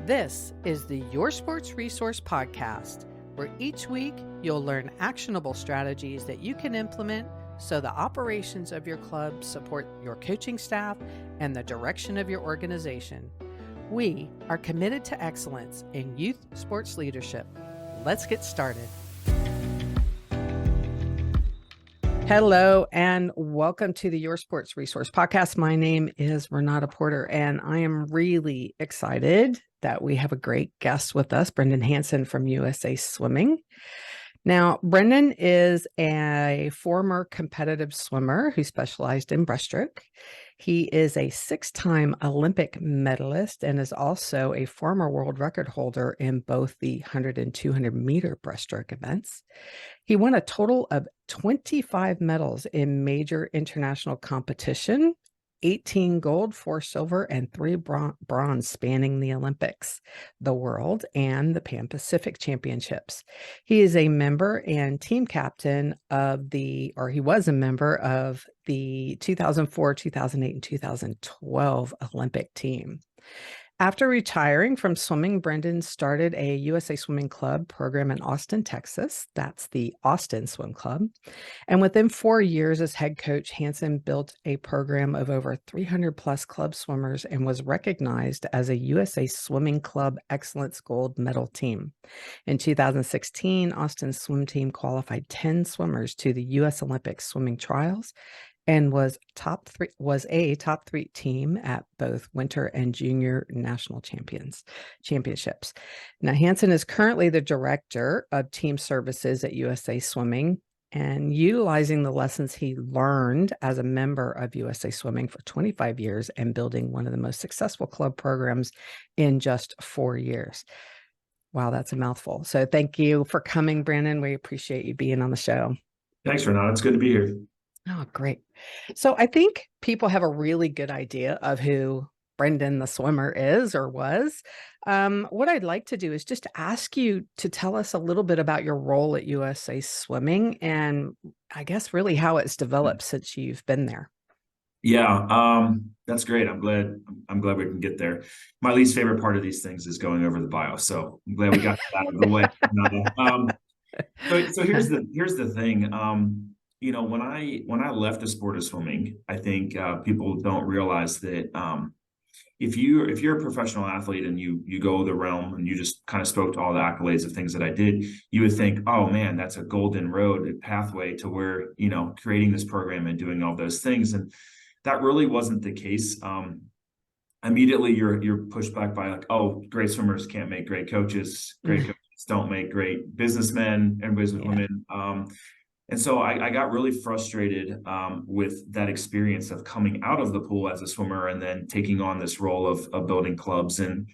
This is the Your Sports Resource Podcast, where each week you'll learn actionable strategies that you can implement so the operations of your club support your coaching staff and the direction of your organization. We are committed to excellence in youth sports leadership. Let's get started. Hello and welcome to the Your Sports Resource Podcast. My name is Renata Porter and I am really excited that we have a great guest with us, Brendan Hansen from USA Swimming. Now, Brendan is a former competitive swimmer who specialized in breaststroke. He is a 6-time Olympic medalist and is also a former world record holder in both the 100 and 200 meter breaststroke events. He won a total of 25 medals in major international competition, 18 gold, 4 silver, and 3 bronze spanning the Olympics, the World, and the Pan Pacific Championships. He is a member and team captain of he was a member of the 2004, 2008, and 2012 Olympic team. After retiring from swimming, Brendan started a USA Swimming Club program in Austin, Texas. That's the Austin Swim Club. And within 4 years as head coach, Hansen built a program of over 300 plus club swimmers and was recognized as a USA Swimming Club Excellence Gold Medal team. In 2016, Austin's swim team qualified 10 swimmers to the U.S. Olympic swimming trials and was a top 3 team at both winter and junior national championships. Now, Hansen is currently the director of team services at USA Swimming and utilizing the lessons he learned as a member of USA Swimming for 25 years and building one of the most successful club programs in just 4 years. Wow, that's a mouthful. So thank you for coming, Brandon. We appreciate you being on the show. Thanks, Renata. It's good to be here. Oh, great. So I think people have a really good idea of who Brendan the swimmer is or was. What I'd like to do is just ask you to tell us a little bit about your role at USA Swimming and I guess really how it's developed since you've been there. Yeah, that's great. I'm glad we can get there. My least favorite part of these things is going over the bio. So I'm glad we got that out of the way. So here's the thing. When I left the sport of swimming, I think people don't realize that if you're a professional athlete and you go the realm and you just kind of spoke to all the accolades of things that I did, you would think, oh man, that's a golden road, a pathway to where, creating this program and doing all those things. And that really wasn't the case. Immediately you're pushed back by like, oh, great swimmers can't make great coaches. Great coaches don't make great businessmen and businesswomen. And so I got really frustrated with that experience of coming out of the pool as a swimmer and then taking on this role of building clubs and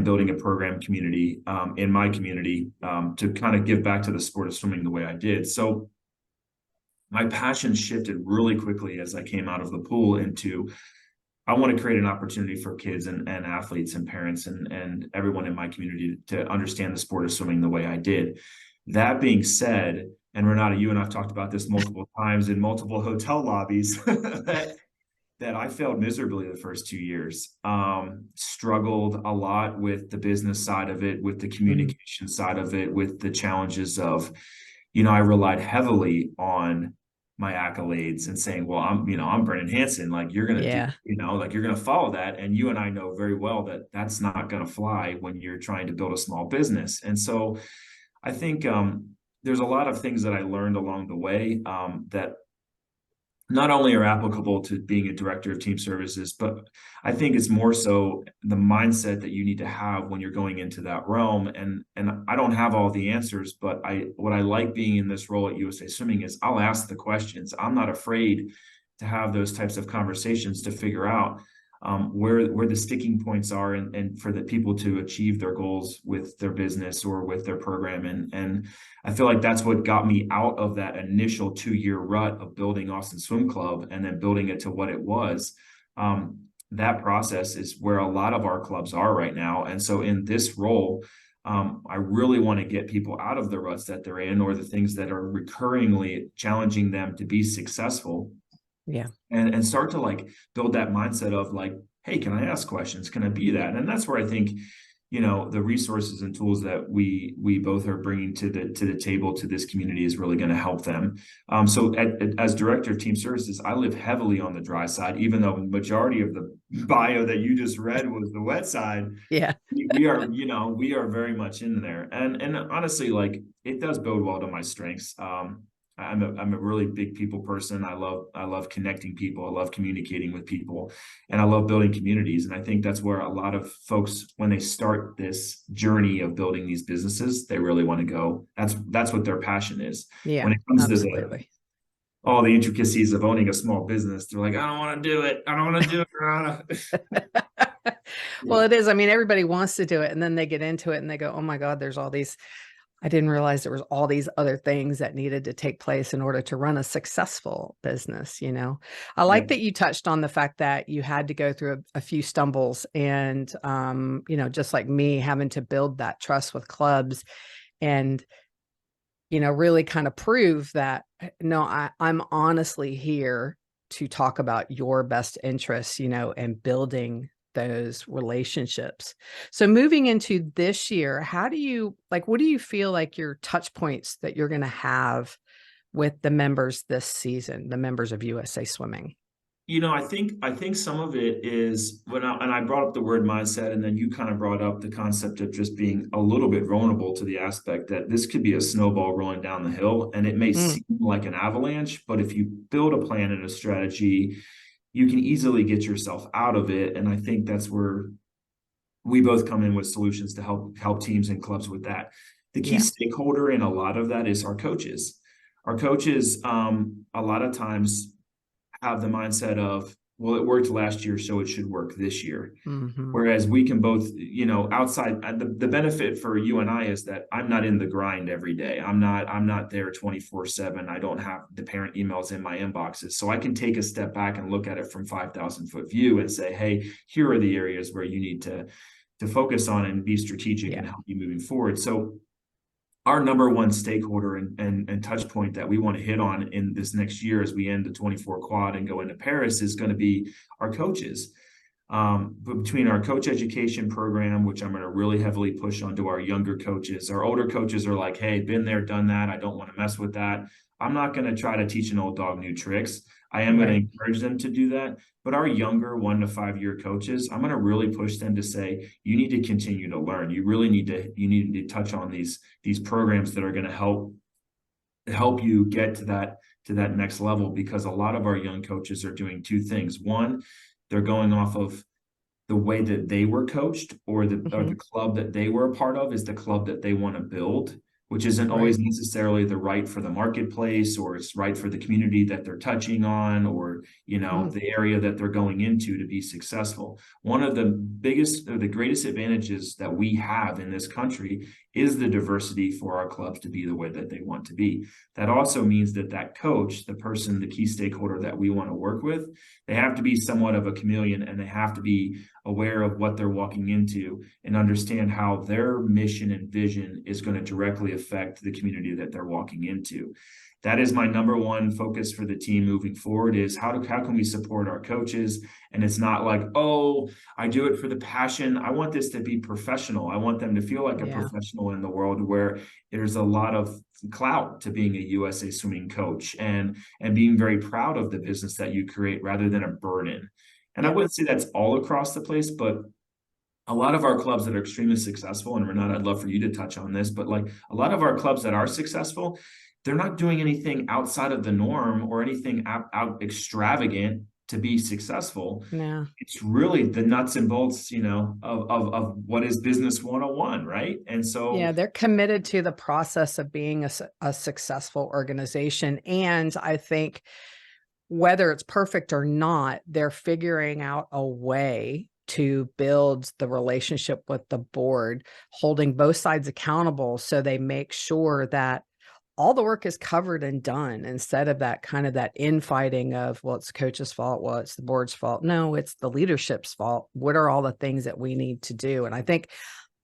building a program community in my community to kind of give back to the sport of swimming the way I did. So my passion shifted really quickly as I came out of the pool into I want to create an opportunity for kids and athletes and parents and everyone in my community to understand the sport of swimming the way I did. That being said, and Renata, you and I've talked about this multiple times in multiple hotel lobbies, that I failed miserably the first 2 years. Struggled a lot with the business side of it, with the communication side of it, with the challenges of, I relied heavily on my accolades and saying, well, I'm Brendan Hansen, like you're going to do, you're going to follow that. And you and I know very well that that's not going to fly when you're trying to build a small business. And so I think there's a lot of things that I learned along the way that not only are applicable to being a director of team services, but I think it's more so the mindset that you need to have when you're going into that realm. And I don't have all the answers, but what I like being in this role at USA Swimming is I'll ask the questions. I'm not afraid to have those types of conversations to figure out where the sticking points are and for the people to achieve their goals with their business or with their program. And I feel like that's what got me out of that initial 2-year rut of building Austin Swim Club and then building it to what it was. That process is where a lot of our clubs are right now. And so in this role, I really want to get people out of the ruts that they're in or the things that are recurringly challenging them to be successful. Yeah. And start to like build that mindset of like, hey, can I ask questions? Can I be that? And that's where I think the resources and tools that we both are bringing to the table to this community is really going to help them. So as director of team services, I live heavily on the dry side, even though the majority of the bio that you just read was the wet side. Yeah. We are very much in there, and honestly, like, it does bode well to my strengths. I'm a really big people person. I love connecting people. I love communicating with people, and I love building communities. And I think that's where a lot of folks, when they start this journey of building these businesses, they really want to go. That's what their passion is. Yeah, When it comes to absolutely. all the intricacies of owning a small business, they're like, I don't want to do it. I don't want to do it. Well, Yeah. it is. I mean, everybody wants to do it, and then they get into it and they go, "Oh my God, there's all these. I didn't realize there was all these other things that needed to take place in order to run a successful business." I Yeah. like that you touched on the fact that you had to go through a few stumbles and, just like me, having to build that trust with clubs and, really kind of prove that, no, I'm honestly here to talk about your best interests, and building those relationships. So moving into this year, what do you feel like your touch points that you're going to have with the members this season, the members of USA Swimming? I think some of it is and I brought up the word mindset, and then you kind of brought up the concept of just being a little bit vulnerable to the aspect that this could be a snowball rolling down the hill, and it may Mm, seem like an avalanche, but if you build a plan and a strategy, you can easily get yourself out of it. And I think that's where we both come in with solutions to help teams and clubs with that. The key yeah. stakeholder in a lot of that is our coaches. Our coaches, a lot of times, have the mindset of, well, it worked last year, so it should work this year. Hmm. Whereas we can both, outside, the benefit for you and I is that I'm not in the grind every day. I'm not there 24/7. I don't have the parent emails in my inboxes. So I can take a step back and look at it from 5,000 foot view and say, hey, here are the areas where you need to focus on and be strategic Yeah. and help you moving forward. So our number one stakeholder and touch point that we want to hit on in this next year as we end the 24 quad and go into Paris is going to be our coaches. But between our coach education program, which I'm going to really heavily push onto our younger coaches, our older coaches are like, hey, been there, done that. I don't want to mess with that. I'm not going to try to teach an old dog new tricks. I am going to Right. encourage them to do that. But our younger 1 to 5 year coaches, I'm going to really push them to say, you need to continue to learn. You need to touch on these programs that are going to help you get to that next level, because a lot of our young coaches are doing two things. One, they're going off of the way that they were coached, or the Hmm. club that they were a part of is the club that they want to build, which isn't Right. always necessarily the right for the marketplace, or it's right for the community that they're touching on, or Mm, the area that they're going into to be successful. One of the biggest or the greatest advantages that we have in this country is the diversity for our clubs to be the way that they want to be. That also means that coach, the person, the key stakeholder that we want to work with, they have to be somewhat of a chameleon, and they have to be aware of what they're walking into and understand how their mission and vision is going to directly affect the community that they're walking into. That is my number one focus for the team moving forward, is how can we support our coaches? And it's not like, oh, I do it for the passion. I want this to be professional. I want them to feel like a yeah. professional in the world, where there's a lot of clout to being a USA Swimming coach, and being very proud of the business that you create rather than a burden. And I Yeah. wouldn't say that's all across the place, but a lot of our clubs that are extremely successful, and Renata, I'd love for you to touch on this, but like a lot of our clubs that are successful, they're not doing anything outside of the norm or anything out extravagant to be successful. Yeah. It's really the nuts and bolts, of what is business 101, right? And so, Yeah, they're committed to the process of being a successful organization. And I think whether it's perfect or not, they're figuring out a way to build the relationship with the board, holding both sides accountable so they make sure that all the work is covered and done, instead of that kind of that infighting of, well, it's the coach's fault, well, it's the board's fault. No, it's the leadership's fault. What are all the things that we need to do? And I think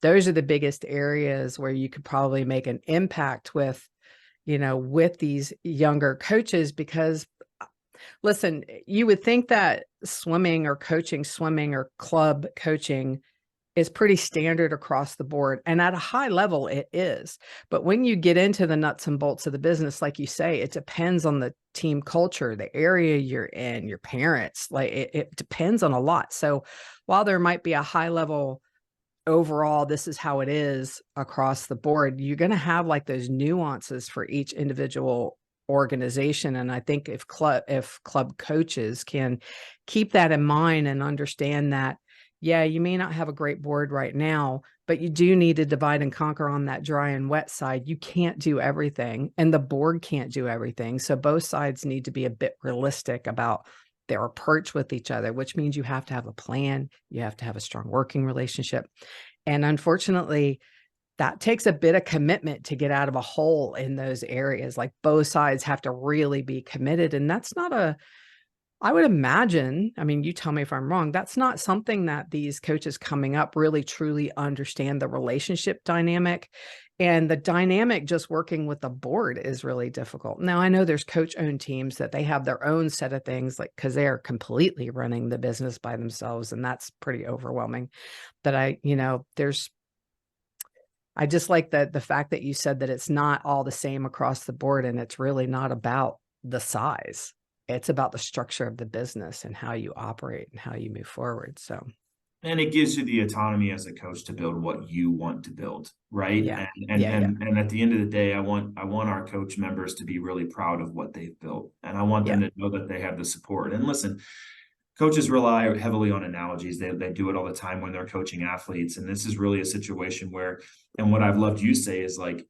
those are the biggest areas where you could probably make an impact with, with these younger coaches, because listen, you would think that swimming or club coaching is pretty standard across the board. And at a high level, it is. But when you get into the nuts and bolts of the business, like you say, it depends on the team culture, the area you're in, your parents. Like it depends on a lot. So while there might be a high level overall, this is how it is across the board, you're going to have like those nuances for each individual organization. And I think if club coaches can keep that in mind and understand that, yeah, you may not have a great board right now, but you do need to divide and conquer on that dry and wet side. You can't do everything, and the board can't do everything. So both sides need to be a bit realistic about their approach with each other, which means you have to have a plan. You have to have a strong working relationship. And unfortunately, that takes a bit of commitment to get out of a hole in those areas. Like both sides have to really be committed. And that's not I would imagine, I mean, you tell me if I'm wrong, that's not something that these coaches coming up really truly understand the relationship dynamic. And the dynamic just working with the board is really difficult. Now, I know there's coach-owned teams that they have their own set of things, like because they're completely running the business by themselves, and that's pretty overwhelming. But I just like the fact that you said that it's not all the same across the board, and it's really not about the size. It's about the structure of the business and how you operate and how you move forward. So, And it gives you the autonomy as a coach to build what you want to build, right? yeah, And yeah, yeah, and at the end of the day, I want our coach members to be really proud of what they've built, and I want yeah, them to know that they have the support. And listen, coaches rely heavily on analogies. They do it all the time when they're coaching athletes, and this is really a situation where, and what I've loved you say is like,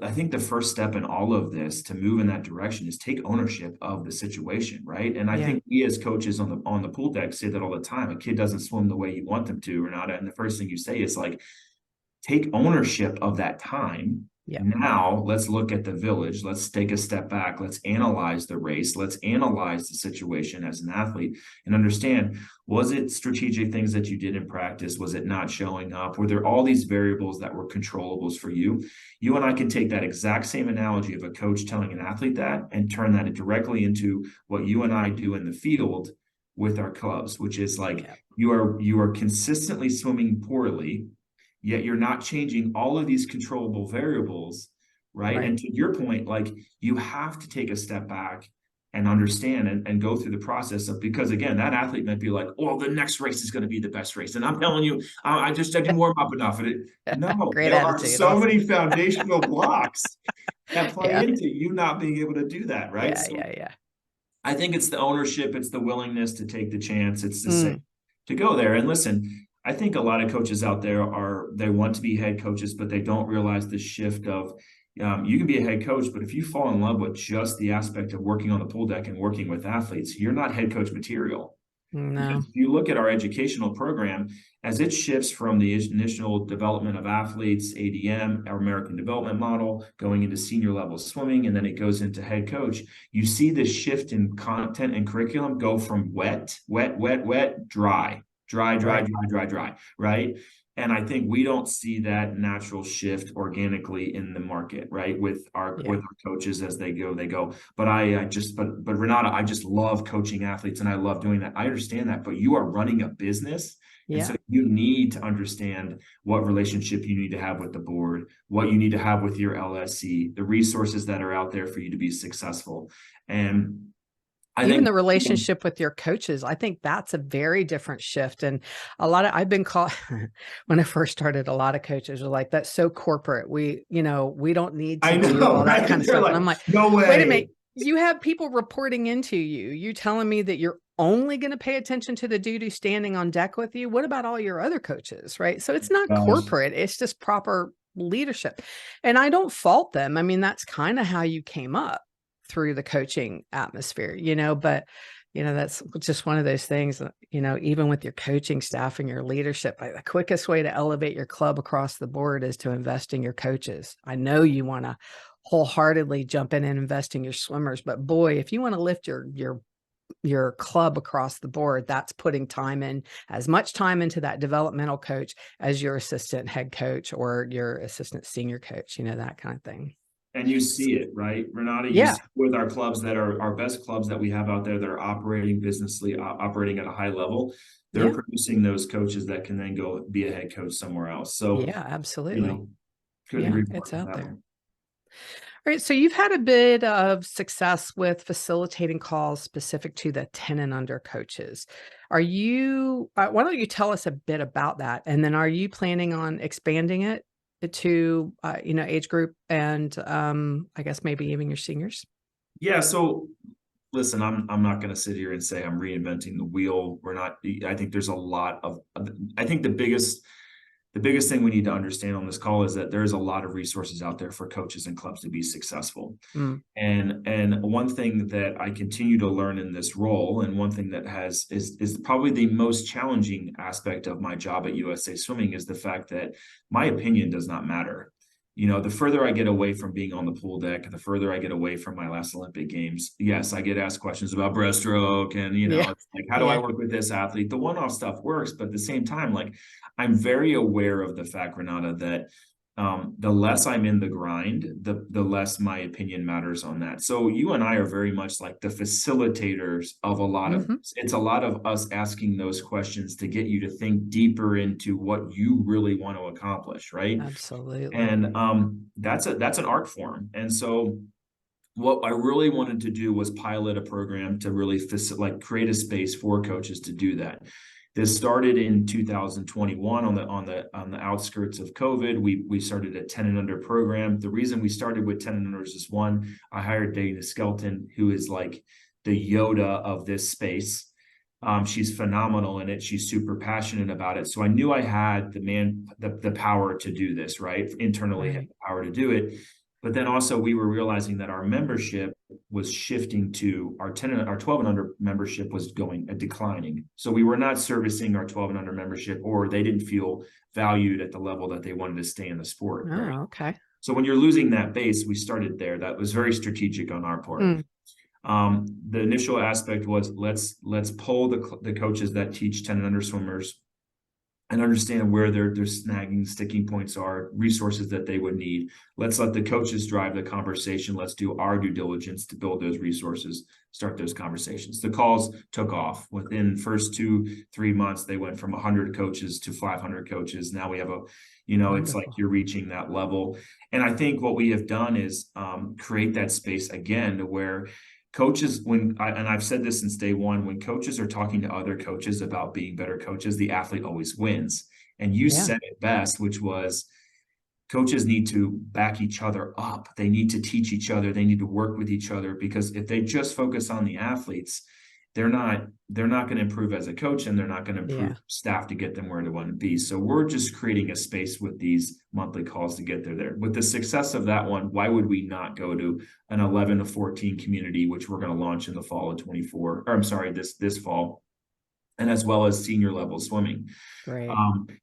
I think the first step in all of this to move in that direction is take ownership of the situation, right? And I yeah, think we as coaches on the pool deck say that all the time. A kid doesn't swim the way you want them to, Renata. And the first thing you say is like, take ownership of that time. yeah, Now let's look at the village. Let's take a step back. Let's analyze the race. Let's analyze the situation as an athlete and understand, was it strategic things that you did in practice? Was it not showing up? Were there all these variables that were controllables for you? You and I can take that exact same analogy of a coach telling an athlete that and turn that directly into what you and I do in the field with our clubs, which is like, yeah, you are consistently swimming poorly, yet you're not changing all of these controllable variables, right? right. And to your point, like, you have to take a step back and understand and go through the process of, because again, that athlete might be like, oh, the next race is going to be the best race. And I'm telling you, I didn't warm up enough. No, Great there are attitude. so Awesome. many foundational blocks that play Yeah, into you not being able to do that, right? yeah, So yeah, yeah. I think it's the ownership, it's the willingness to take the chance, it's to say, Mm, to go there. And listen, I think a lot of coaches out there they want to be head coaches, but they don't realize the shift of, you can be a head coach, but if you fall in love with just the aspect of working on the pool deck and working with athletes, you're not head coach material. no. Because if you look at our educational program, as it shifts from the initial development of athletes, ADM, our American Development Model, going into senior level swimming, and then it goes into head coach, you see this shift in content and curriculum go from wet, wet, wet, wet, dry, dry, dry, Right. dry, dry, dry, right? And I think we don't see that natural shift organically in the market, right? Yeah. With our coaches as they go. But but Renata, I just love coaching athletes and I love doing that. I understand that, but you are running a business. And Yeah. so you need to understand what relationship you need to have with the board, what you need to have with your LSC, the resources that are out there for you to be successful. And I Even think, the relationship with your coaches, I think that's a very different shift. And I've been called when I first started, a lot of coaches were like, that's so corporate. We don't need I to do know, all that right? kind of They're stuff. And like, I'm like, no wait a minute, way. you have people reporting into you. You telling me that you're only going to pay attention to the dude who's standing on deck with you? What about all your other coaches? Right. So it's not Gosh. corporate, it's just proper leadership. And I don't fault them. I mean, that's kind of how you came up through the coaching atmosphere, but that's just one of those things, even with your coaching staff and your leadership, the quickest way to elevate your club across the board is to invest in your coaches. I know you want to wholeheartedly jump in and invest in your swimmers, but boy, if you want to lift your club across the board, that's putting time in, as much time into that developmental coach as your assistant head coach or your assistant senior coach, that kind of thing. And you see it, right? Renata, you Yeah. see with our clubs that are our best clubs that we have out there that are operating businessly, operating at a high level, they're Yeah. producing those coaches that can then go be a head coach somewhere else. So, Yeah, you absolutely. know, couldn't Yeah, agree more it's on out that there. one. All right. So you've had a bit of success with facilitating calls specific to the 10 and under coaches. Why don't you tell us a bit about that? And then are you planning on expanding it to, age group and I guess maybe even your seniors? Yeah, so listen, I'm not going to sit here and say I'm reinventing the wheel. We're not. I think there's a lot of. I think the biggest thing we need to understand on this call is that there's a lot of resources out there for coaches and clubs to be successful. Mm, And one thing that I continue to learn in this role, and one thing that is probably the most challenging aspect of my job at USA Swimming, is the fact that my opinion does not matter. The further I get away from being on the pool deck, the further I get away from my last Olympic Games. Yes, I get asked questions about breaststroke, and yeah. it's like, how do I Yeah. work with this athlete? The one-off stuff works, but at the same time, like, I'm very aware of the fact, Renata, that the less I'm in the grind, the less my opinion matters on that. So you and I are very much like the facilitators of a lot of Hmm. it's a lot of us asking those questions to get you to think deeper into what you really want to accomplish, right? Absolutely. And that's an art form. And so what I really wanted to do was pilot a program to really create a space for coaches to do that. This started in 2021 on the outskirts of COVID. We started a 10 and under program. The reason we started with 10 and unders is, one, I hired Dana Skelton, who is like the Yoda of this space. She's phenomenal in it. She's super passionate about it. So I knew I had the power to do this, right? Internally had Right. the power to do it. But then also we were realizing that our membership was shifting to our 12 and under membership was declining. So we were not servicing our 12 and under membership, or they didn't feel valued at the level that they wanted to stay in the sport, right? Oh, okay. So when you're losing that base, we started there. That was very strategic on our part. Mm, The initial aspect was, let's pull the coaches that teach 10 and under swimmers and understand where their snagging sticking points are, resources that they would need. Let's let the coaches drive the conversation. Let's do our due diligence to build those resources, start those conversations. The calls took off. Within first 2-3 months, they went from 100 coaches to 500 coaches. Now we have it's like wonderful. you're reaching that level. And I think what we have done is create that space again to where coaches, and I've said this since day one, when coaches are talking to other coaches about being better coaches, the athlete always wins. And you Yeah. said it best, which was, coaches need to back each other up. They need to teach each other. They need to work with each other, because if they just focus on the athletes, they're not going to improve as a coach, and they're not going to improve Yeah. staff to get them where they want to be. So we're just creating a space with these monthly calls to get there. With the success of that one, why would we not go to an 11 to 14 community, which we're going to launch in the fall of 24, or I'm sorry, this fall, and as well as senior level swimming. Great.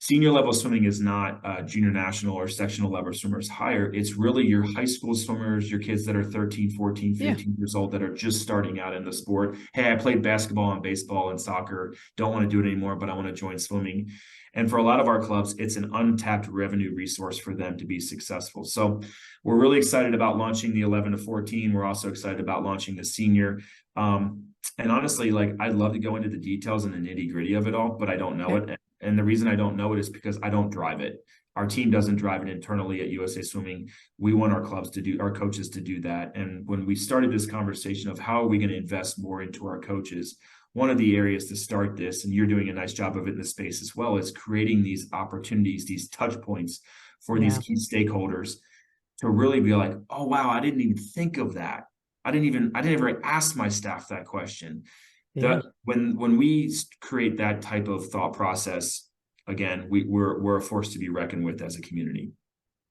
Senior level swimming is not junior national or sectional level swimmers higher. It's really your high school swimmers, your kids that are 13, 14, Yeah. 15 years old that are just starting out in the sport. Hey, I played basketball and baseball and soccer. Don't want to do it anymore, but I want to join swimming. And for a lot of our clubs, it's an untapped revenue resource for them to be successful. So we're really excited about launching the 11 to 14. We're also excited about launching the senior. And honestly, like, I'd love to go into the details and the nitty gritty of it all, but I don't know Okay. it. And the reason I don't know it is because I don't drive it. Our team doesn't drive it internally at USA Swimming. We want our coaches to do that. And when we started this conversation of how are we going to invest more into our coaches, one of the areas to start this, and you're doing a nice job of it in the space as well, is creating these opportunities, these touch points for these Yeah. key stakeholders to really be like, oh wow, I didn't even think of that. I didn't ever ask my staff that question. Yeah. That when we create that type of thought process, again, we're a force to be reckoned with as a community.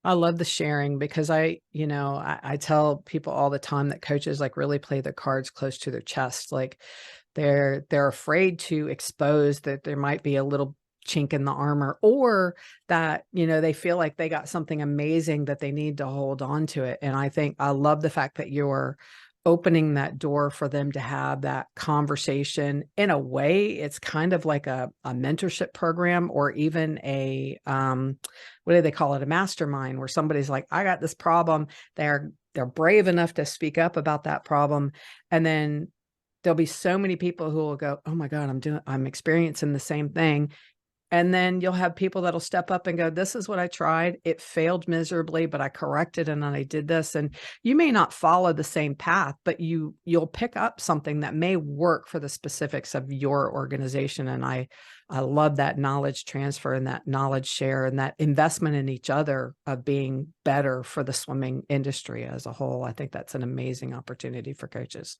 I love the sharing because I tell people all the time that coaches like really play their cards close to their chest. Like they're afraid to expose that there might be a little chink in the armor, or that, they feel like they got something amazing that they need to hold on to it. And I love the fact that you're opening that door for them to have that conversation. In a way, it's kind of like a mentorship program, or even what do they call it? A mastermind, where somebody's like, I got this problem. they're brave enough to speak up about that problem. And then there'll be so many people who will go, oh my God, I'm experiencing the same thing. And then you'll have people that'll step up and go, this is what I tried. It failed miserably, but I corrected and I did this. And you may not follow the same path, but you'll pick up something that may work for the specifics of your organization. And I love that knowledge transfer and that knowledge share and that investment in each other of being better for the swimming industry as a whole. I think that's an amazing opportunity for coaches.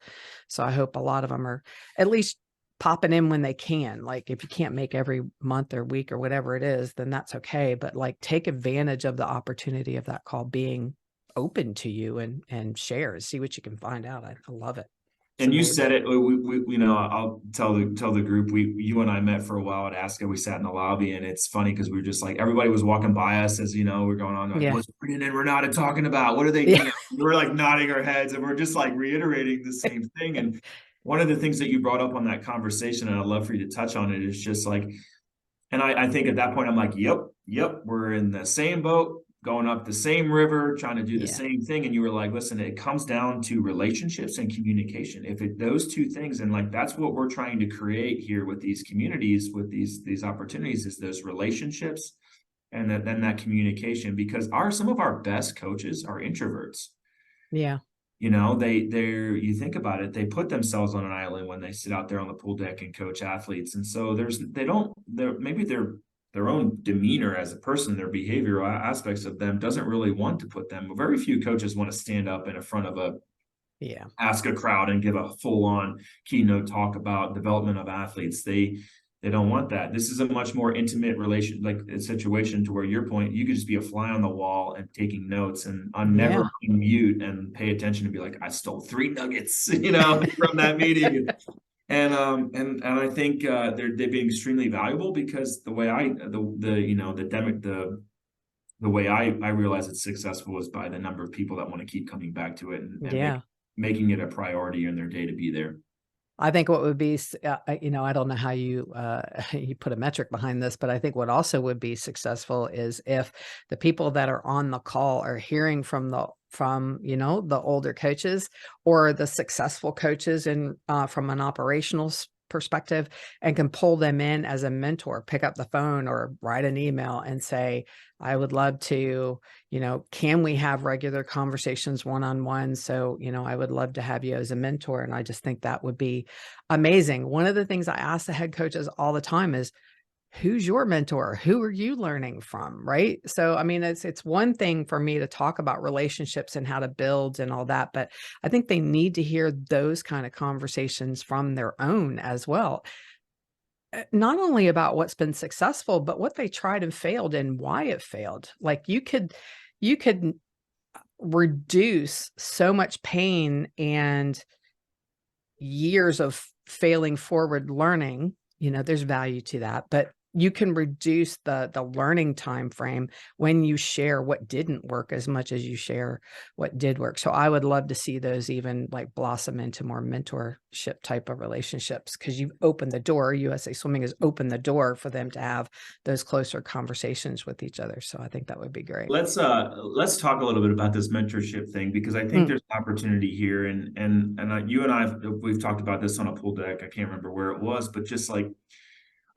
So I hope a lot of them are at least popping in when they can. Like if you can't make every month or week or whatever it is, then that's okay. But like take advantage of the opportunity of that call being open to you and share, see what you can find out. I love it. It's And you amazing. said it. I'll tell the group. You and I met for a while at ASCA. We sat in the lobby, and it's funny because we were just like everybody was walking by us as we're going on. Like, Yeah. what's Brendan and Renata talking about? What are they? Yeah. We're like nodding our heads, and we're just like reiterating the same thing. And one of the things that you brought up on that conversation, and I'd love for you to touch on it, is just like, and I think at that point I'm like, yep, we're in the same boat, going up the same river, trying to do the Yeah. same thing. And you were like, listen, it comes down to relationships and communication. If it those two things, and like that's what we're trying to create here with these communities, with these opportunities, is those relationships and then that communication. Because some of our best coaches are introverts. Yeah. They're you think about it, they put themselves on an island when they sit out there on the pool deck and coach athletes. And so maybe their own demeanor as a person, their behavioral aspects of them doesn't really want to put them. Very few coaches want to stand up in front of ask a crowd and give a full-on keynote talk about development of athletes. They don't want that. This is a much more intimate relation, like a situation to where your point, you could just be a fly on the wall and taking notes and on never Yeah. mute and pay attention and be like, I stole 3 nuggets, from that meeting. And I think they've been extremely valuable because the way the way I realize it's successful is by the number of people that want to keep coming back to it and Yeah. making it a priority in their day to be there. I think what would be, I don't know how you you put a metric behind this, but I think what also would be successful is if the people that are on the call are hearing from the older coaches or the successful coaches in from an operational perspective and can pull them in as a mentor, pick up the phone or write an email and say, I would love to, can we have regular conversations one-on-one? So, I would love to have you as a mentor. And I just think that would be amazing. One of the things I ask the head coaches all the time is, who's your mentor? Who are you learning from? Right. So, I mean, it's one thing for me to talk about relationships and how to build and all that, but I think they need to hear those kind of conversations from their own as well. Not only about what's been successful, but what they tried and failed and why it failed. Like you could reduce so much pain and years of failing forward learning. There's value to that, but you can reduce the learning time frame when you share what didn't work as much as you share what did work. So I would love to see those even like blossom into more mentorship type of relationships, because you've opened the door. USA Swimming has opened the door for them to have those closer conversations with each other. So I think that would be great. Let's talk a little bit about this mentorship thing, because I think there's an opportunity here, and you and we've talked about this on a pool deck. I can't remember where it was, but just like,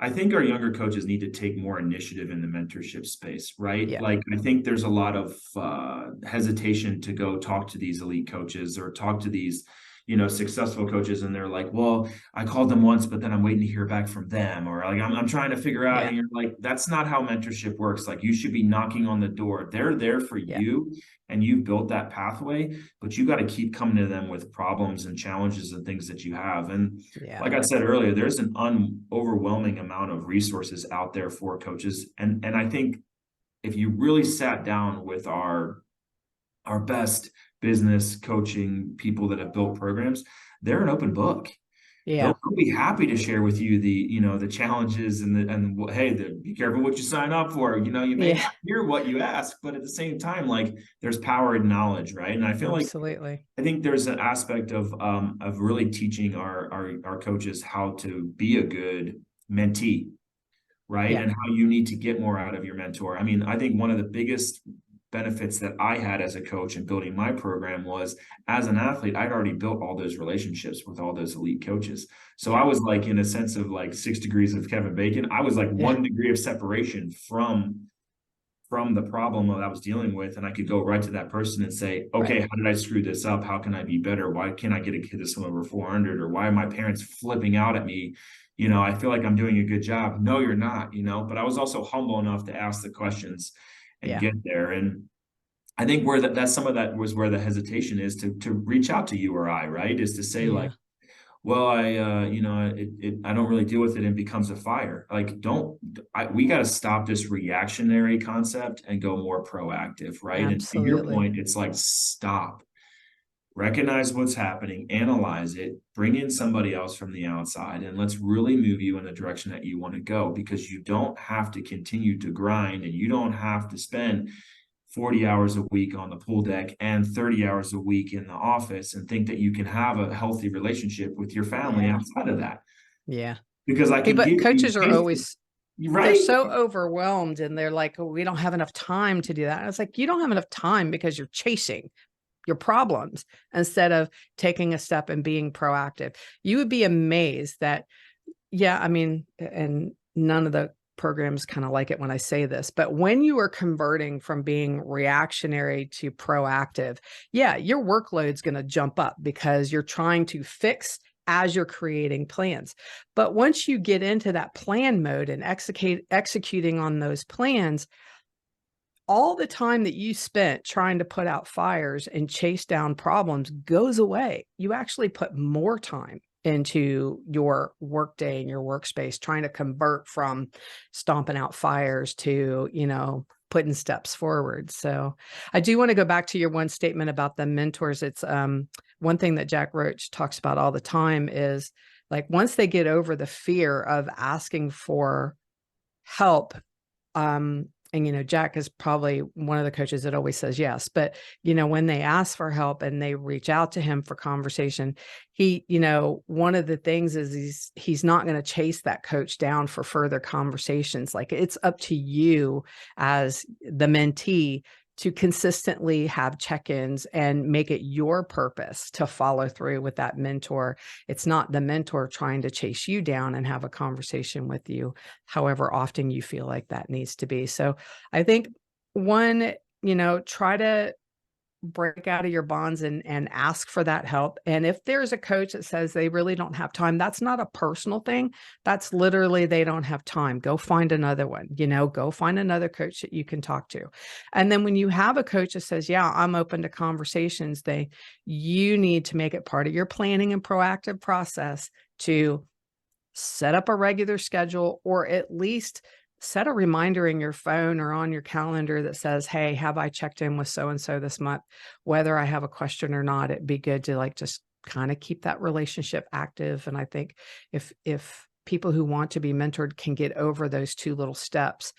I think our younger coaches need to take more initiative in the mentorship space, right? Yeah. Like, I think there's a lot of hesitation to go talk to these elite coaches or talk to these, successful coaches. And they're like, well, I called them once, but then I'm waiting to hear back from them. Or like, I'm trying to figure out, Yeah. and you're like, that's not how mentorship works. Like, you should be knocking on the door. They're there for Yeah. you, and you've built that pathway, but you got to keep coming to them with problems and challenges and things that you have. And Yeah. like I said earlier, there's an overwhelming amount of resources out there for coaches. And I think if you really sat down with our best business coaching people that have built programs, they're an open book. Yeah. They'll be happy to share with you the challenges and hey, be careful what you sign up for. You may Yeah. not hear what you ask, but at the same time, like, there's power in knowledge, right? And I feel like, Absolutely. I think there's an aspect of really teaching our coaches how to be a good mentee, right? Yeah. And how you need to get more out of your mentor. I mean, I think one of the biggest benefits that I had as a coach and building my program was, as an athlete, I'd already built all those relationships with all those elite coaches. So I Yeah. was like, in a sense of like 6 degrees of Kevin Bacon, I was like Yeah. 1 degree of separation from the problem that I was dealing with. And I could go right to that person and say, Right. okay, how did I screw this up? How can I be better? Why can't I get a kid to swim over 400? Or why are my parents flipping out at me? I feel like I'm doing a good job. No, you're not, but I was also humble enough to ask the questions and Yeah. get there. And I think where that's some of that was where the hesitation is to reach out to you or I, right? Is to say like, Yeah. well, I don't really deal with it and it becomes a fire. Like, we got to stop this reactionary concept and go more proactive, right? And to your Absolutely. point, it's like, stop, recognize what's happening, analyze it, bring in somebody else from the outside, and let's really move you in the direction that you want to go, because you don't have to continue to grind, and you don't have to spend 40 hours a week on the pool deck and 30 hours a week in the office and think that you can have a healthy relationship with your family Yeah. outside of that. Yeah. Because I can People, give you coaches are always, they're right. so overwhelmed and they're like, oh, we don't have enough time to do that. And it's like, you don't have enough time because you're chasing your problems instead of taking a step and being proactive. You would be amazed that, yeah, I mean, and none of the programs kind of like it when I say this, but when you are converting from being reactionary to proactive, yeah, your workload's going to jump up because you're trying to fix as you're creating plans. But once you get into that plan mode and executing on those plans, all the time that you spent trying to put out fires and chase down problems goes away. You actually put more time into your workday and your workspace trying to convert from stomping out fires to, putting steps forward. So I do want to go back to your one statement about the mentors. It's one thing that Jack Roach talks about all the time is like once they get over the fear of asking for help, and Jack is probably one of the coaches that always says yes, but when they ask for help and they reach out to him for conversation, he, one of the things is he's not going to chase that coach down for further conversations. Like it's up to you as the mentee to consistently have check-ins and make it your purpose to follow through with that mentor. It's not the mentor trying to chase you down and have a conversation with you, however often you feel like that needs to be. So I think one, try to break out of your bonds and ask for that help. And if there's a coach that says they really don't have time, that's not a personal thing. That's literally they don't have time. Go find another one, go find another coach that you can talk to. And then when you have a coach that says, yeah, I'm open to conversations, you need to make it part of your planning and proactive process to set up a regular schedule, or at least set a reminder in your phone or on your calendar that says, hey, have I checked in with so-and-so this month? Whether I have a question or not, it'd be good to like just kind of keep that relationship active. And I think if people who want to be mentored can get over those two little steps,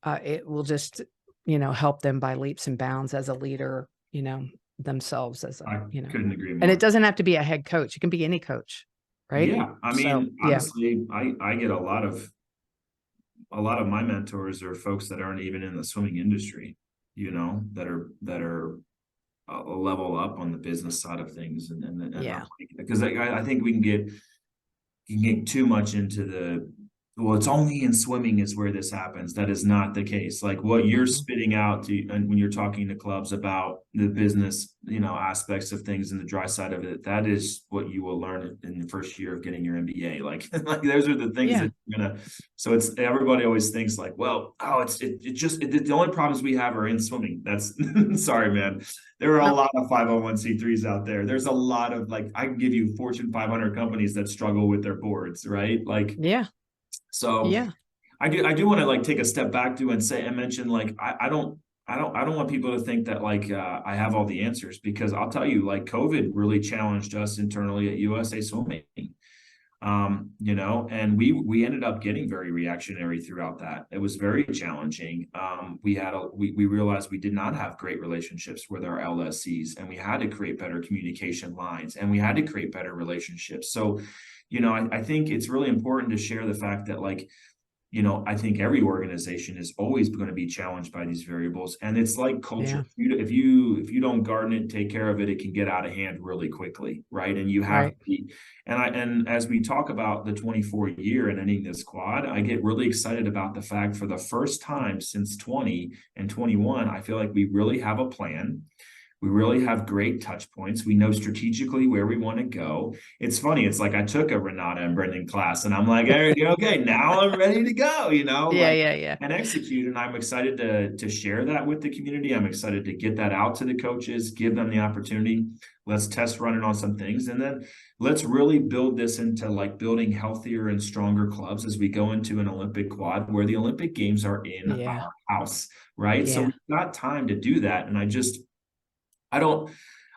it will just, help them by leaps and bounds as a leader, themselves as I couldn't agree and it more. doesn't have to be a head coach. It can be any coach. Right. Yeah, I So, mean, yeah. honestly, I get a lot of my mentors are folks that aren't even in the swimming industry, that are a level up on the business side of things, and Yeah. because I think you can get too much into well, it's only in swimming is where this happens. That is not the case. Like what you're Mhm. spitting out and when you're talking to clubs about the business, aspects of things and the dry side of it, that is what you will learn in the first year of getting your MBA. Like, like those are the things Yeah. that you're gonna. So it's everybody always thinks like, well, oh, the only problems we have are in swimming. That's sorry, man. There are a No. lot of 501(c)(3)s out there. There's a lot of like I can give you Fortune 500 companies that struggle with their boards, right? Like Yeah. so Yeah. I do want to like take a step back to and mention like I don't want people to think that like I have all the answers, because I'll tell you like COVID really challenged us internally at USA Swimming. And we ended up getting very reactionary throughout that. It was very challenging. We realized we did not have great relationships with our LSCs, and we had to create better communication lines, and we had to create better relationships. So, I think it's really important to share the fact that like I think every organization is always going to be challenged by these variables. And it's like culture. Yeah. If you don't garden it, take care of it, it can get out of hand really quickly, right? And you have Right. to be, and as we talk about the 24 year and ending this quad, I get really excited about the fact for the first time since 20 and 21, I feel like we really have a plan. We really have great touch points. We know strategically where we want to go. It's funny. It's like I took a Renata and Brendan class, and I'm like, hey, okay, now I'm ready to go. Yeah. Yeah. Yeah. And execute. And I'm excited to share that with the community. I'm excited to get that out to the coaches, give them the opportunity. Let's test run it on some things, and then let's really build this into like building healthier and stronger clubs as we go into an Olympic quad where the Olympic Games are in Yeah. our house, right? So Yeah. we've got time to do that, and I don't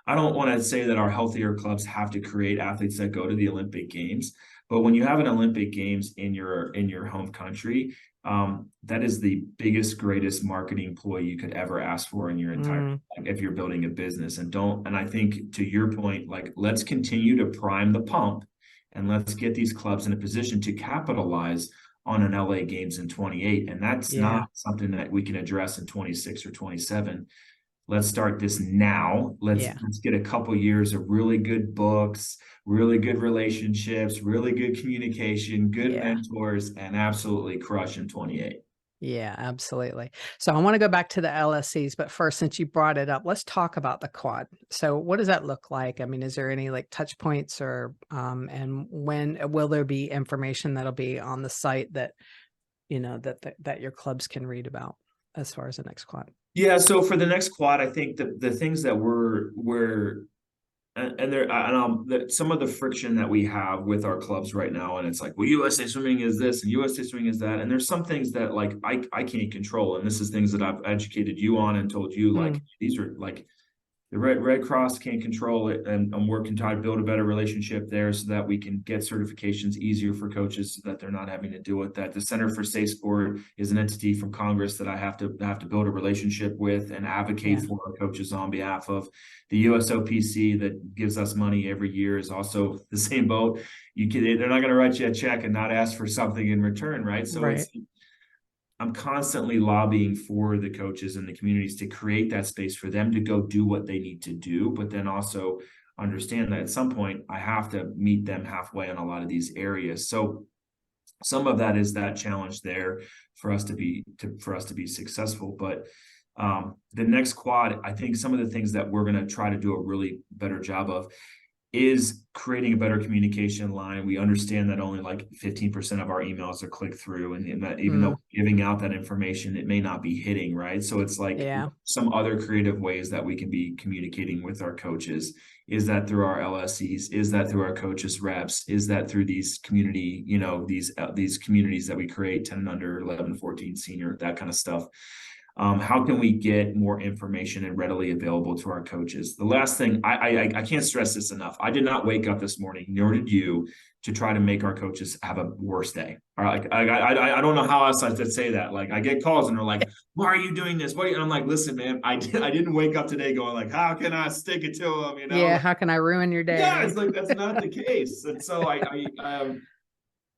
I don't want to say that our healthier clubs have to create athletes that go to the Olympic Games, but when you have an Olympic Games in your home country, that is the biggest, greatest marketing ploy you could ever ask for in your entire Mm, life if you're building a business. And I think to your point, like let's continue to prime the pump and let's get these clubs in a position to capitalize on an LA Games in 28. And that's yeah. not something that we can address in 26 or 27. Let's start this now. Yeah. Let's get a couple years of really good books, really good relationships, really good communication, good Yeah. mentors, and absolutely crush in 28. Yeah, absolutely. So I want to go back to the LSCs, but first, since you brought it up, let's talk about the quad. So what does that look like? I mean, is there any like touch points or and when will there be information that'll be on the site that that your clubs can read about as far as the next quad? Yeah, so for the next quad, I think the things that we're and there and some of the friction that we have with our clubs right now, and it's like, well, USA Swimming is this and USA Swimming is that, and there's some things that like I can't control, and this is things that I've educated you on and told you like Mm, these are like the Red Cross can't control it, and I'm working to build a better relationship there so that we can get certifications easier for coaches so that they're not having to deal with that. The Center for Safe Sport is an entity from Congress that I have to build a relationship with and advocate yeah, for our coaches on behalf of. The USOPC that gives us money every year is also the same boat. They're not going to write you a check and not ask for something in return, right? So right, I'm constantly lobbying for the coaches and the communities to create that space for them to go do what they need to do, but then also understand that at some point I have to meet them halfway on a lot of these areas. So some of that is that challenge there for us to be successful. But the next quad, I think some of the things that we're going to try to do a really better job of is creating a better communication line. We understand that only like 15% of our emails are clicked through, and that even mm, though giving out that information, it may not be hitting, right? So it's like yeah, some other creative ways that we can be communicating with our coaches. Is that through our LSCs? Is that through our coaches reps? Is that through these community, these communities that we create, 10 and under, 11, 14 senior, that kind of stuff. How can we get more information and readily available to our coaches? The last thing, I can't stress this enough. I did not wake up this morning, nor did you, to try to make our coaches have a worse day. Or like I don't know how else I should say that. Like I get calls and they're like, "Why are you doing this?" And I'm like, "Listen, man, I didn't wake up today going like, how can I stick it to them?" yeah. Like, How can I ruin your yeah, day? it's like that's not the case. And so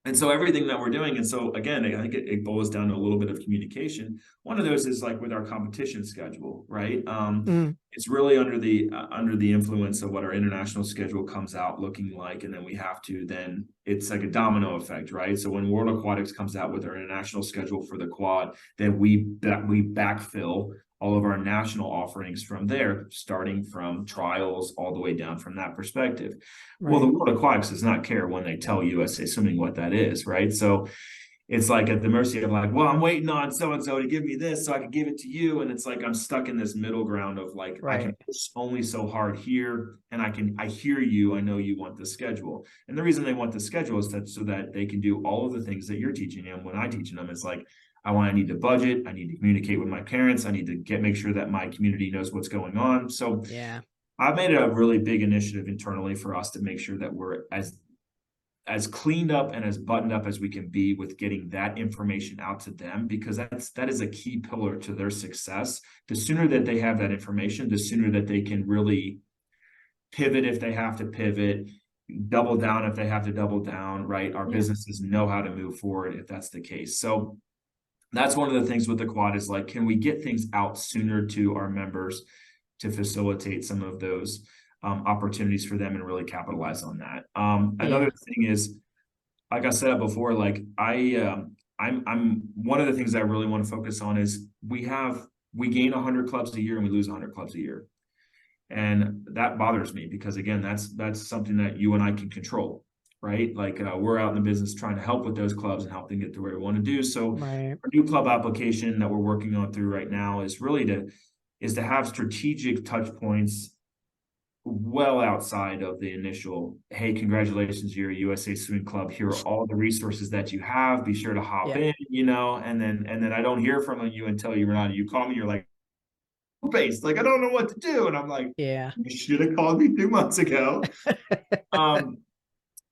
and so everything that we're doing, and so again, I think it boils down to a little bit of communication. One of those is like with our competition schedule, right? Mm, It's really under the influence of what our international schedule comes out looking like, and then we have to then it's like a domino effect, right? So when World Aquatics comes out with our international schedule for the quad, then we backfill all of our national offerings from there, starting from trials all the way down from that perspective. Well, the right. World Aquatics does not care when they tell USA Swimming what that is, right? So it's like at the mercy of like, well, I'm waiting on so and so to give me this so I can give it to you, and it's like I'm stuck in this middle ground of like I can Right. push only so hard here, and I hear you, I know you want the schedule, and the reason they want the schedule is that so that they can do all of the things that you're teaching them when I teaching them. It's like I need to budget, I need to communicate with my parents, I need to make sure that my community knows what's going on. So Yeah. I've made a really big initiative internally for us to make sure that we're as cleaned up and as buttoned up as we can be with getting that information out to them, because that is a key pillar to their success. The sooner that they have that information, the sooner that they can really pivot if they have to pivot, double down if they have to double down, right? Our Yeah. businesses know how to move forward if that's the case. So that's one of the things with the quad is like, can we get things out sooner to our members to facilitate some of those opportunities for them and really capitalize on that? Another Yeah. thing is, like I said before, like I'm one of the things I really want to focus on is we gain 100 clubs a year and we lose 100 clubs a year. And that bothers me because again, that's something that you and I can control, right? Like we're out in the business trying to help with those clubs and help them get to where we want to do. So Right. our new club application that we're working on through right now is really to have strategic touch points well outside of the initial, hey, congratulations, you're a USA Swing Club. Here are all the resources that you have. Be sure to hop Yeah. in, and then I don't hear from you until you're not. You call me, you're like, based, like I don't know what to do. And I'm like, Yeah. you should have called me 2 months ago. Um,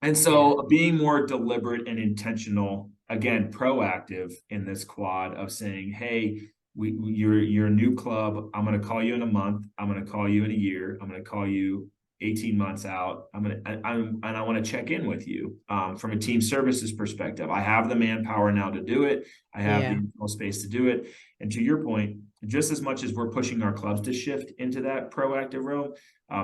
and Yeah. so being more deliberate and intentional, again, proactive in this quad of saying, hey, you're a new club. I'm going to call you in a month. I'm going to call you in a year. I'm going to call you 18 months out. I want to check in with you from a team services perspective. I have the manpower now to do it. I have the Yeah. internal space to do it. And to your point, just as much as we're pushing our clubs to shift into that proactive role,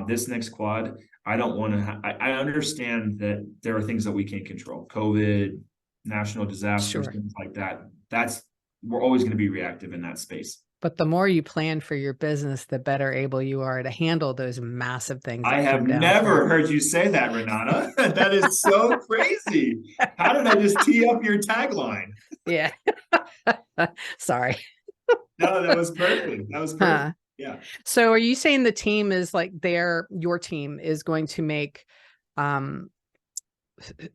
this next quad, I don't want to. I understand that there are things that we can't control, COVID, national disasters, Sure. things like that. We're always going to be reactive in that space. But the more you plan for your business, the better able you are to handle those massive things I that have come down for never heard you say that, Renata. That is so crazy. How did I just tee up your tagline? yeah. Sorry. No, that was perfect. That was perfect. Huh. Yeah. So are you saying the team is like your team is going to make um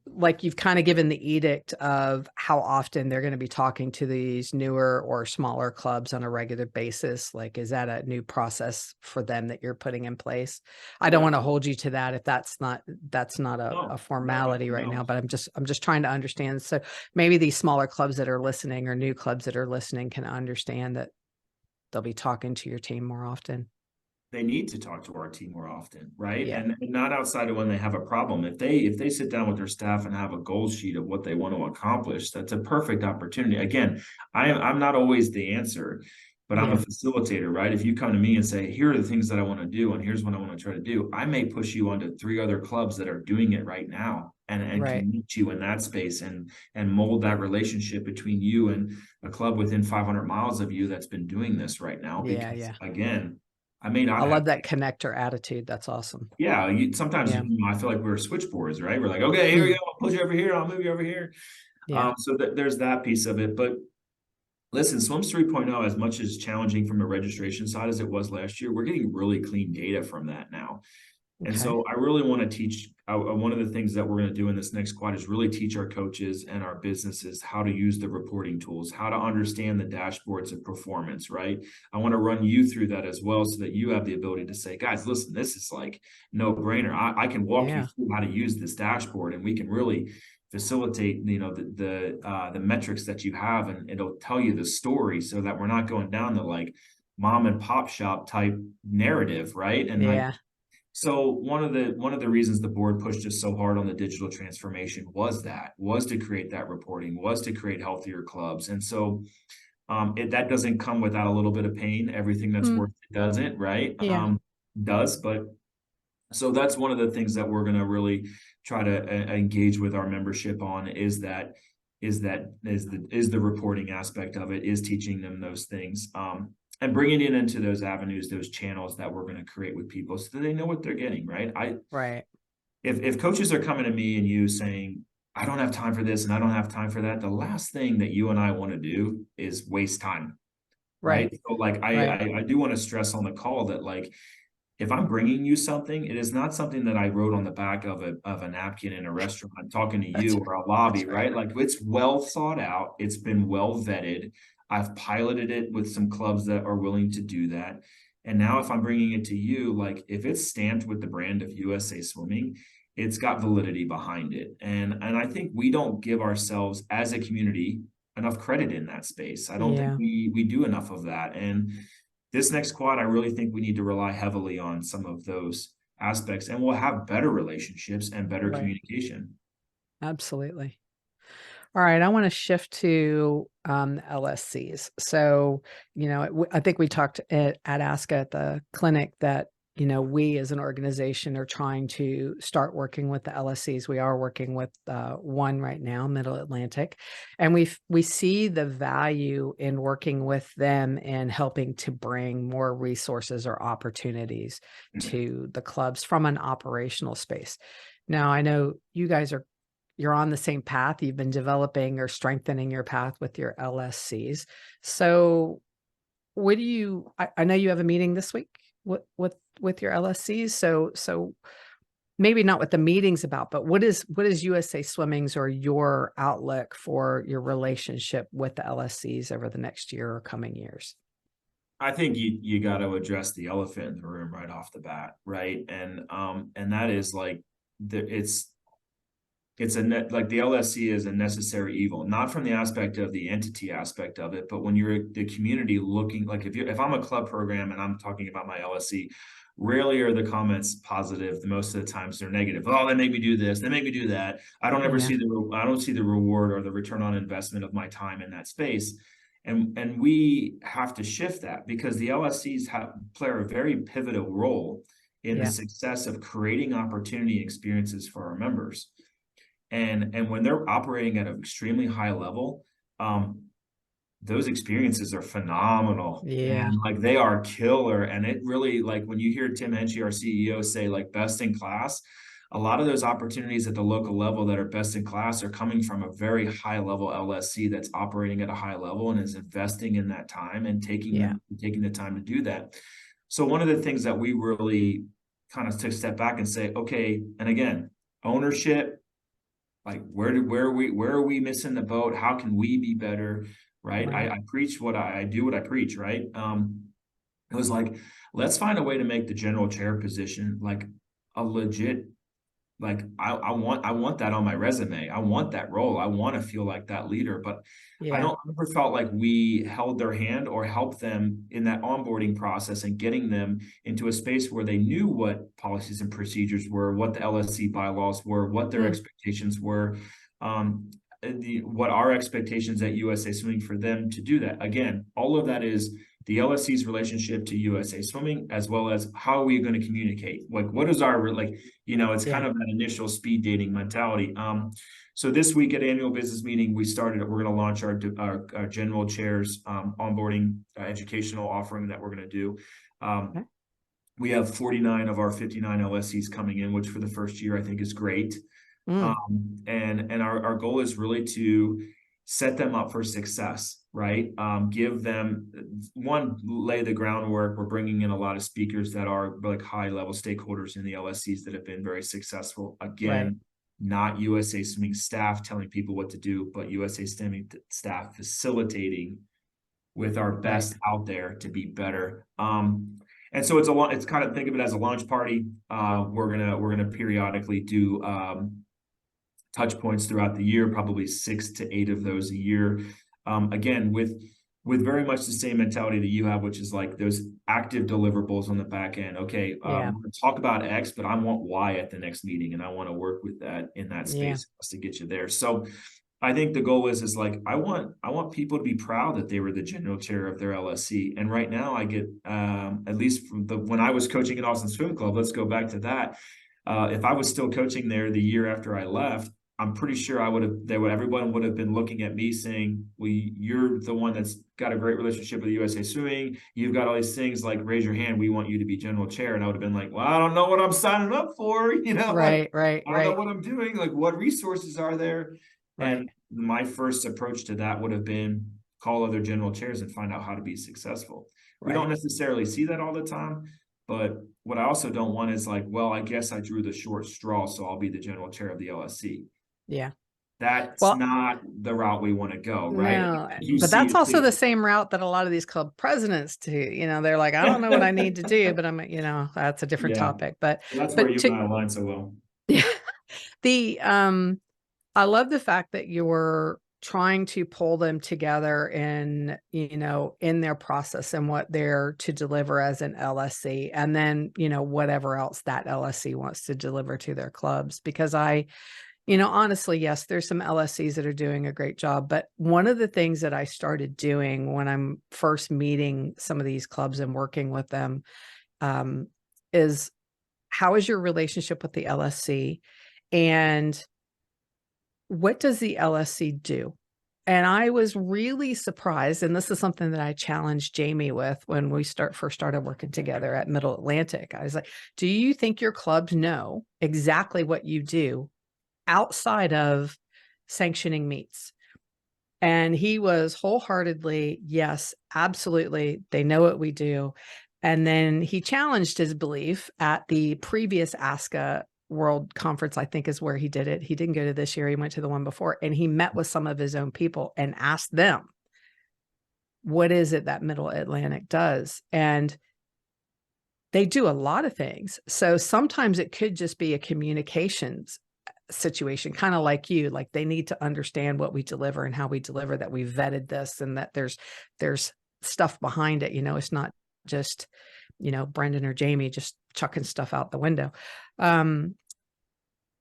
like you've kind of given the edict of how often they're going to be talking to these newer or smaller clubs on a regular basis? Like, is that a new process for them that you're putting in place? I don't Yeah. want to hold you to that if that's not a No, no, formality right no. now, but I'm just trying to understand. So maybe these smaller clubs that are listening or new clubs that are listening can understand that they'll be talking to your team more often. They need to talk to our team more often, right? Yeah. And not outside of when they have a problem. If they sit down with their staff and have a goal sheet of what they want to accomplish, that's a perfect opportunity. Again, I'm not always the answer, but I'm a Yeah. facilitator, right? If you come to me and say, here are the things that I want to do, and here's what I want to try to do, I may push you onto 3 other clubs that are doing it right now and Right. can meet you in that space and mold that relationship between you and a club within 500 miles of you that's been doing this right now. Yeah. Because Yeah. again, I may I not have. love that connector attitude. That's awesome. Yeah, sometimes Yeah. I feel like we're switchboards, right? We're like, okay, here we go. Mm, I'll put you over here. I'll move you over here. yeah. So there's that piece of it. But listen, Swims 3.0, as much as challenging from a registration side as it was last year, we're getting really clean data from that now. And Okay. so I really want to teach. One of the things that we're going to do in this next quad is really teach our coaches and our businesses how to use the reporting tools, how to understand the dashboards of performance, right? I want to run you through that as well so that you have the ability to say, guys, listen, this is like no brainer. I can walk you Yeah. through how to use this dashboard and we can really facilitate, the metrics that you have and it'll tell you the story so that we're not going down the like mom and pop shop type narrative, right? And like, Yeah. so one of the reasons the board pushed us so hard on the digital transformation was to create that reporting, was to create healthier clubs. And so that doesn't come without a little bit of pain. Everything that's Mm, worth it doesn't, right? yeah. Does, but so that's one of the things that we're going to really try to engage with our membership on is the reporting aspect of it, is teaching them those things, and bringing it into those avenues, those channels that we're going to create with people so that they know what they're getting, right? Right. If coaches are coming to me and you saying, I don't have time for this and I don't have time for that, the last thing that you and I want to do is waste time, right? Right. So like Right. I do want to stress on the call that like if I'm bringing you something, it is not something that I wrote on the back of a napkin in a restaurant talking to That's you or a lobby, that's right. right? Like it's well thought out. It's been well vetted. I've piloted it with some clubs that are willing to do that. And now if I'm bringing it to you, like if it's stamped with the brand of USA Swimming, it's got validity behind it. And I think we don't give ourselves as a community enough credit in that space. I don't think Yeah. we do enough of that. And this next quad, I really think we need to rely heavily on some of those aspects, and we'll have better relationships and better Right. communication. Absolutely. All right, I want to shift to LSCs. So, I think we talked at ASCA at the clinic that, we as an organization are trying to start working with the LSCs. We are working with one right now, Middle Atlantic, and we see the value in working with them and helping to bring more resources or opportunities to the clubs from an operational space. Now, I know you're on the same path. You've been developing or strengthening your path with your LSCs. So what do I know you have a meeting this week with your LSCs. So maybe not what the meeting's about, but what is USA Swimming's or your outlook for your relationship with the LSCs over the next year or coming years? I think you got to address the elephant in the room right off the bat, right? And that is like it's a net, like the LSC is a necessary evil, not from the aspect of the entity aspect of it, but when you're the community looking, like if I'm a club program and I'm talking about my LSC, rarely are the comments positive. Most of the times they're negative. Oh, they make me do this, they make me do that. Yeah. I don't see the reward or the return on investment of my time in that space. And we have to shift that because the LSCs play a very pivotal role in the Yeah. success of creating opportunity experiences for our members. And when they're operating at an extremely high level, um, those experiences are phenomenal Yeah. and like they are killer. And it really, like when you hear Tim Henchy, our CEO, say like best in class, a lot of those opportunities at the local level that are best in class are coming from a very high level LSC that's operating at a high level and is investing in that time and Yeah. taking the time to do that. So one of the things that we really kind of took a step back and say, okay, and again, ownership, like where are we missing the boat? How can we be better? Right. Right. I preach I do what I preach, right? It was like, let's find a way to make the general chair position like a legit, like I want that on my resume. I want that role. I want to feel like that leader. But Yeah. I never felt like we held their hand or helped them in that onboarding process and getting them into a space where they knew what policies and procedures were, what the LSC bylaws were, what their Hmm. expectations were, what our expectations at USA Swimming for them to do that. Again, all of that is the LSC's relationship to USA Swimming, as well as how are we going to communicate? Like, what is our, like, it's kind Yeah. of that initial speed dating mentality. So this week at annual business meeting, we're going to launch our general chairs onboarding educational offering that we're going to do. Okay. We have 49 of our 59 LSCs coming in, which for the first year I think is great. Mm. And our goal is really to set them up for success, right? Give them lay the groundwork. We're bringing in a lot of speakers that are like high level stakeholders in the LSCs that have been very successful. Right. Again, not USA Swimming staff telling people what to do, but USA Swimming staff facilitating with our Right. best out there to be better. And so it's kind of think of it as a launch party. We're gonna periodically do touch points throughout the year, probably 6 to 8 of those a year. Again, with very much the same mentality that you have, which is like those active deliverables on the back end. Okay, Yeah. we're gonna talk about X, but I want Y at the next meeting, and I want to work with that in that Yeah. space to get you there. So I think the goal is like I want people to be proud that they were the general chair of their LSC. And right now I get at least from when I was coaching at Austin Swim Club, let's go back to that. If I was still coaching there the year after I left, I'm pretty sure everyone would have been looking at me saying, well, you're the one that's got a great relationship with USA Swimming. You've got all these things, like raise your hand, we want you to be general chair. And I would have been like, well, I don't know what I'm signing up for, like Right. Right. I don't know Right. what I'm doing, like what resources are there? Right. And my first approach to that would have been call other general chairs and find out how to be successful. We don't Right. necessarily see that all the time, but what I also don't want is like, well, I guess I drew the short straw, so I'll be the general chair of the LSC. Yeah. That's Well, not the route we want to go, right? no, You but see that's it also the too. same route that a lot of these club presidents do. They're like, I don't know what I need to do, but that's a different Yeah, topic. But well, that's where but you and to I align so well. yeah, the I love the fact that you're trying to pull them together in, in their process and what they're to deliver as an LSC, and then, whatever else that LSC wants to deliver to their clubs. Because honestly, yes, there's some LSCs that are doing a great job. But one of the things that I started doing when I'm first meeting some of these clubs and working with them, is, how is your relationship with the LSC? And what does the LSC do? And I was really surprised, and this is something that I challenged Jamie with when we first started working together at Middle Atlantic. I was like, do you think your clubs know exactly what you do outside of sanctioning meets? And he was wholeheartedly, yes, absolutely. They know what we do. And then he challenged his belief at the previous ASCA World Conference, I think is where he did it. He didn't go to this year. He went to the one before, and he met with some of his own people and asked them, what is it that Middle Atlantic does? And they do a lot of things. So sometimes it could just be a communications situation, kind of like you, like they need to understand what we deliver and how we deliver, that we vetted this and that there's stuff behind it. It's not just, Brendan or Jamie just chucking stuff out the window.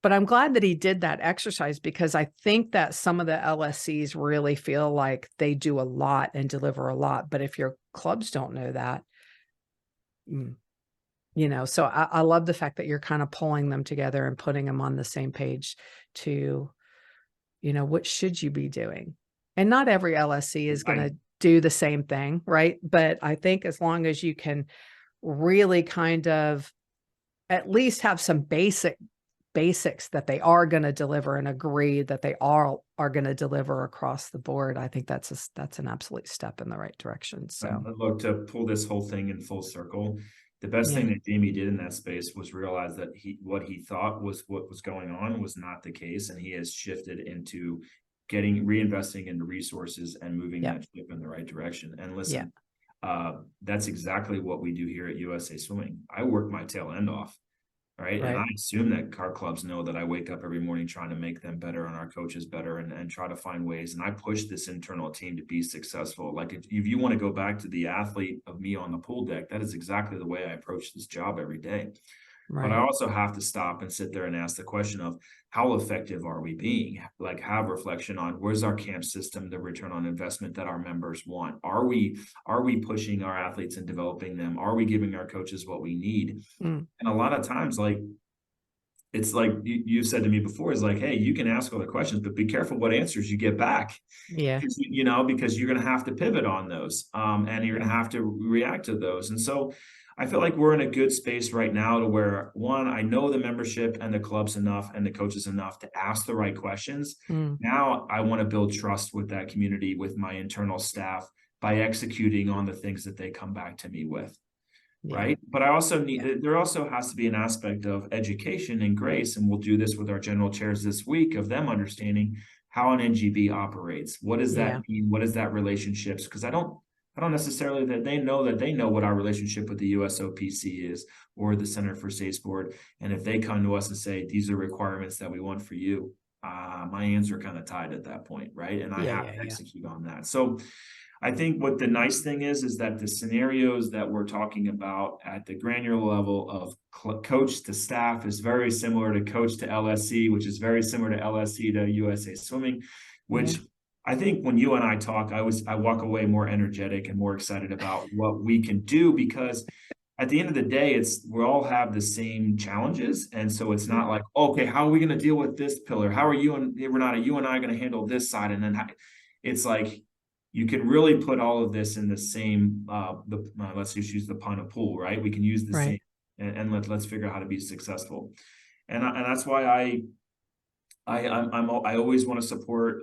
But I'm glad that he did that exercise, because I think that some of the LSCs really feel like they do a lot and deliver a lot. But if your clubs don't know that, so I love the fact that you're kind of pulling them together and putting them on the same page to, what should you be doing? And not every LSC is going to do the same thing, right? But I think as long as you can really kind of at least have some basics that they are going to deliver and agree that they are going to deliver across the board, I think that's an absolute step in the right direction. So look, to pull this whole thing in full circle, the best thing that Jamie did in that space was realize that what he thought was what was going on was not the case, and he has shifted into reinvesting into resources and moving that ship in the right direction. And listen, that's exactly what we do here at USA Swimming. I work my tail end off. Right. And I assume that car clubs know that I wake up every morning trying to make them better and our coaches better, and try to find ways. And I push this internal team to be successful. Like if you want to go back to the athlete of me on the pool deck, that is exactly the way I approach this job every day. But I also have to stop and sit there and ask the question of, how effective are we being? Like, have reflection on, where's our camp system, the return on investment that our members want? Are we pushing our athletes and developing them? Are we giving our coaches what we need? And a lot of times, like, it's like you said to me before, is like, hey, you can ask all the questions, but be careful what answers you get back. Yeah. Because you're going to have to pivot on those, and you're going to have to react to those. And so I feel like we're in a good space right now to where, one, I know the membership and the clubs enough and the coaches enough to ask the right questions. Now I want to build trust with that community, with my internal staff, by executing on the things that they come back to me with. Right. But I also there also has to be an aspect of education and grace. And we'll do this with our general chairs this week, of them understanding how an NGB operates. What does that mean? What is that relationships? Because I don't necessarily that they know what our relationship with the USOPC is, or the Center for Safe Sport. And if they come to us and say, these are requirements that we want for you, my hands are kind of tied at that point. Right. And I have to execute on that. So I think what the nice thing is that the scenarios that we're talking about at the granular level of coach to staff is very similar to coach to LSC, which is very similar to LSC to USA Swimming, which I think when you and I talk, I walk away more energetic and more excited about what we can do, because at the end of the day, we all have the same challenges. And so it's not like, okay, how are we going to deal with this pillar? How are you and I going to handle this side? And then it's like, you can really put all of this in the same, let's just use the pun of pool, right? We can use the same, and let's figure out how to be successful. And that's why I always want to support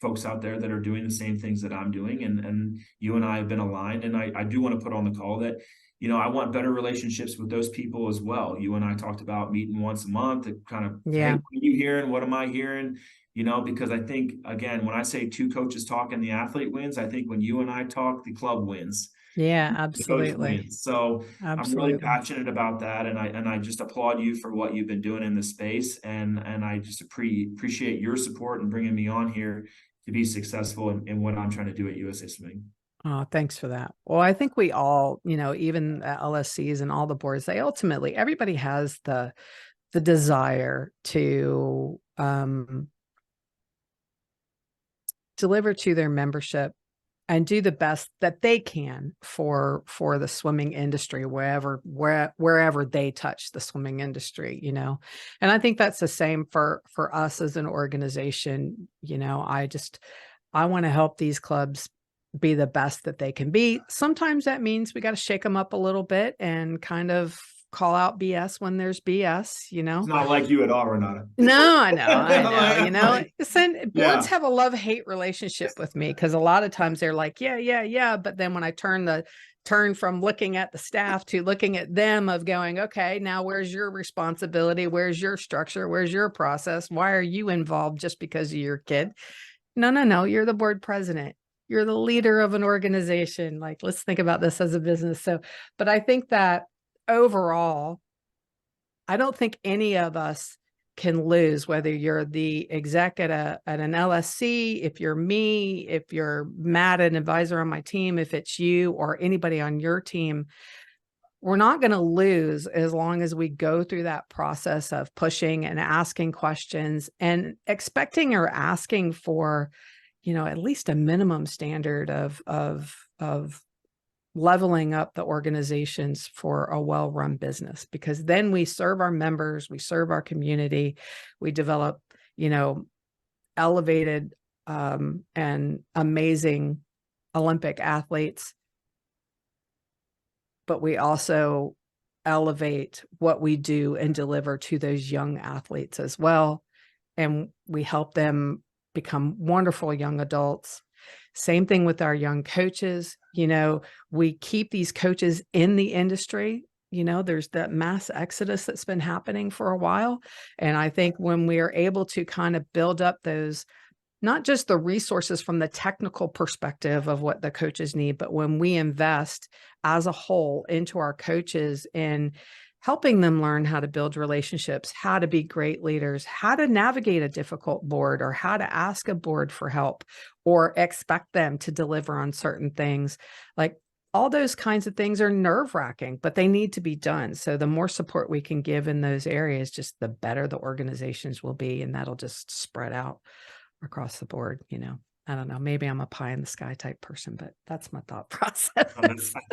folks out there that are doing the same things that I'm doing. And you and I have been aligned. And I do want to put on the call that, I want better relationships with those people as well. You and I talked about meeting once a month to kind of, hey, what are you hearing? What am I hearing? Because I think, again, when I say two coaches talk and the athlete wins, I think when you and I talk, the club wins. Yeah, absolutely. So I'm really passionate about that. And I just applaud you for what you've been doing in the space. And I just appreciate your support and bringing me on here be successful in what I'm trying to do at USA Swimming. Oh, thanks for that. Well, I think we all, even at LSCs and all the boards, they ultimately, everybody has the desire to deliver to their membership and do the best that they can for the swimming industry, wherever they touch the swimming industry, And I think that's the same for us as an organization. I want to help these clubs be the best that they can be. Sometimes that means we got to shake them up a little bit and kind of call out BS when there's BS, It's not like you at all, Renata. No, I know, boards Yeah. have a love-hate relationship with me because a lot of times they're like, yeah. But then when I turn from looking at the staff to looking at them of going, okay, now where's your responsibility? Where's your structure? Where's your process? Why are you involved just because of your kid? No, you're the board president. You're the leader of an organization. Like, let's think about this as a business. So, but I think that overall, I don't think any of us can lose, whether you're the exec at an LSC, if you're me, if you're Matt, an advisor on my team, if it's you or anybody on your team. We're not going to lose as long as we go through that process of pushing and asking questions and expecting or asking for, at least a minimum standard of leveling up the organizations for a well-run business, because then we serve our members, we serve our community, we develop, elevated and amazing Olympic athletes, but we also elevate what we do and deliver to those young athletes as well. And we help them become wonderful young adults. Same thing with our young coaches. We keep these coaches in the industry. There's that mass exodus that's been happening for a while. And I think when we are able to kind of build up those, not just the resources from the technical perspective of what the coaches need, but when we invest as a whole into our coaches in helping them learn how to build relationships, how to be great leaders, how to navigate a difficult board, or how to ask a board for help or expect them to deliver on certain things. Like, all those kinds of things are nerve-wracking, but they need to be done. So the more support we can give in those areas, just the better the organizations will be, and that'll just spread out across the board. I don't know, maybe I'm a pie in the sky type person, but that's my thought process.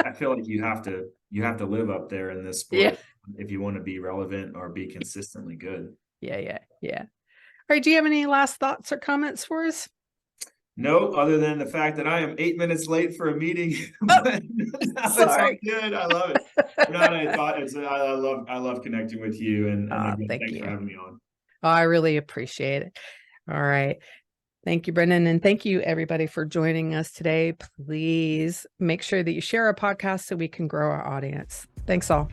I feel like you have to live up there in this sport. Yeah. If you want to be relevant or be consistently good. Yeah. All right, do you have any last thoughts or comments for us? No, other than the fact that I am 8 minutes late for a meeting. But it's all good. I love it. I love connecting with you, and again, Thank thanks you. for having me on. I really appreciate it. All right. Thank you, Brendan. And thank you, everybody, for joining us today. Please make sure that you share our podcast so we can grow our audience. Thanks all.